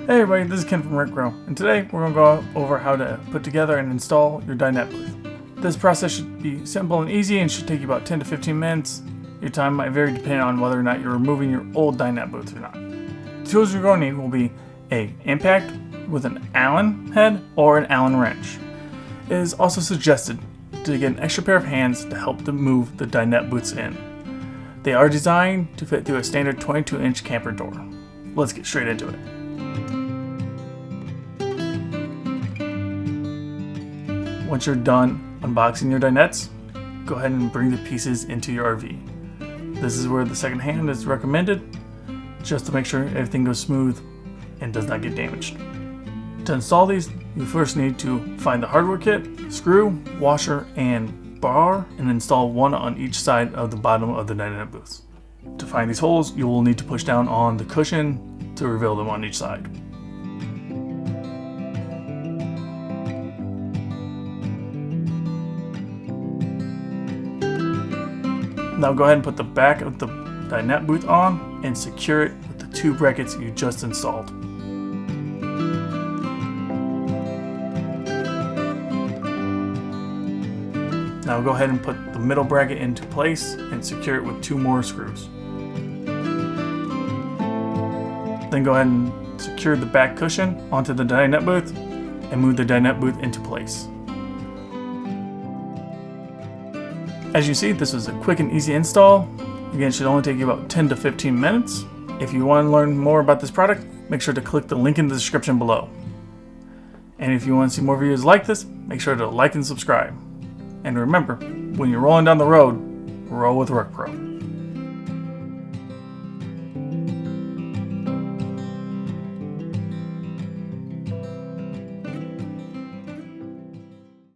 Hey everybody, this is Ken from RecPro, and today we're going to go over how to put together and install your Dinette booth. This process should be simple and easy and should take you about 10 to 15 minutes. Your time might vary depending on whether or not you're removing your old Dinette booth or not. The tools you're going to need will be an impact with an Allen head or an Allen wrench. It is also suggested to get an extra pair of hands to help to move the Dinette booths in. They are designed to fit through a standard 22-inch camper door. Let's get straight into it. Once you're done unboxing your Dinettes, go ahead and bring the pieces into your RV. This is where the second hand is recommended, just to make sure everything goes smooth and does not get damaged. To install these, you first need to find the hardware kit, screw, washer, and bar, and install one on each side of the bottom of the Dinette booth. To find these holes, you will need to push down on the cushion to reveal them on each side. Now go ahead and put the back of the Dinette booth on and secure it with the two brackets you just installed. Now go ahead and put the middle bracket into place and secure it with two more screws. Then go ahead and secure the back cushion onto the Dinette booth and move the Dinette booth into place. As you see, this was a quick and easy install. Again, it should only take you about 10 to 15 minutes. If you want to learn more about this product, make sure to click the link in the description below. And if you want to see more videos like this, make sure to like and subscribe. And remember, when you're rolling down the road, roll with RecPro.